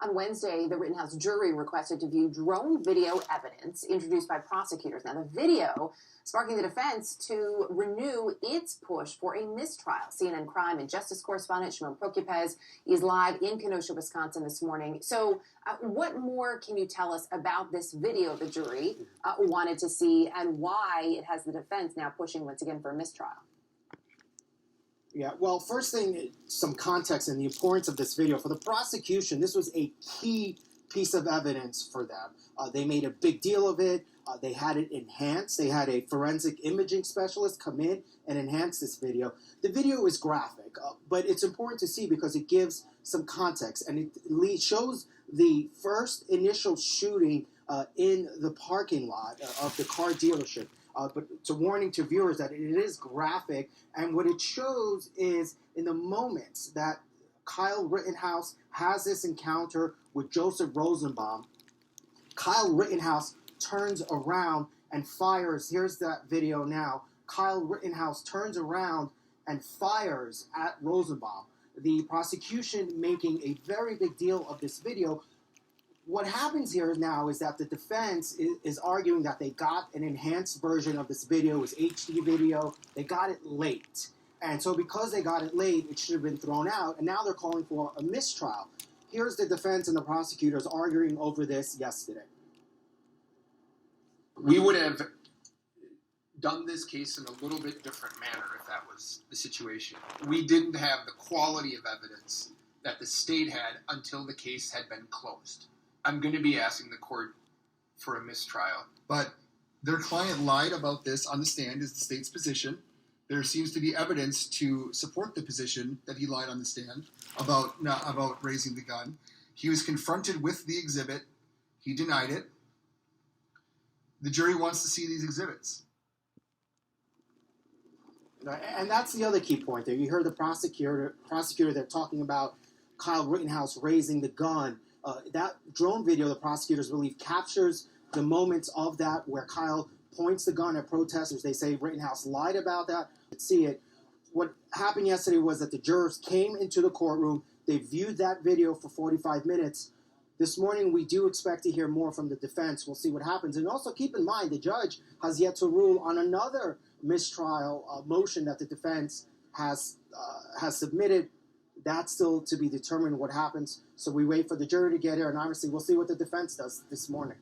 On Wednesday, the Rittenhouse jury requested to view drone video evidence introduced by prosecutors. Now, the video sparking the defense to renew its push for a mistrial. CNN crime and justice correspondent Shimon Prokupecz is live in Kenosha, Wisconsin this morning. So what more can you tell us about this video the jury wanted to see and why it has the defense now pushing once again for a mistrial? Yeah, well, first thing, some context and the importance of this video. For the prosecution, this was a key piece of evidence for them. They made a big deal of it. They had it enhanced. They had a forensic imaging specialist come in and enhance this video. The video is graphic, but it's important to see because it gives some context, and it shows the first initial shooting in the parking lot of the car dealership. But it's a warning to viewers that it is graphic, and what it shows is in the moments that Kyle Rittenhouse has this encounter with Joseph Rosenbaum, Kyle Rittenhouse turns around and fires. Here's that video now. Kyle Rittenhouse turns around and fires at Rosenbaum. The prosecution making a very big deal of this video. What happens here now is that the defense is arguing that they got an enhanced version of this video. It was HD video. They got it late. And so because they got it late, it should have been thrown out. And now they're calling for a mistrial. Here's the defense and the prosecutors arguing over this yesterday. We would have done this case in a little bit different manner if that was the situation. We didn't have the quality of evidence that the state had until the case had been closed. I'm going to be asking the court for a mistrial. But their client lied about this on the stand is the state's position. There seems to be evidence to support the position that he lied on the stand about raising the gun. He was confronted with the exhibit. He denied it. The jury wants to see these exhibits. And that's the other key point there. You heard the prosecutor there talking about Kyle Rittenhouse raising the gun. That drone video, the prosecutors believe, captures the moments of that where Kyle points the gun at protesters. They say Rittenhouse lied about that. See it. What happened yesterday was that the jurors came into the courtroom. They viewed that video for 45 minutes. This morning, we do expect to hear more from the defense. We'll see what happens. And also keep in mind, the judge has yet to rule on another mistrial motion that the defense has submitted. That's still to be determined what happens. So we wait for the jury to get here, and obviously we'll see what the defense does this morning.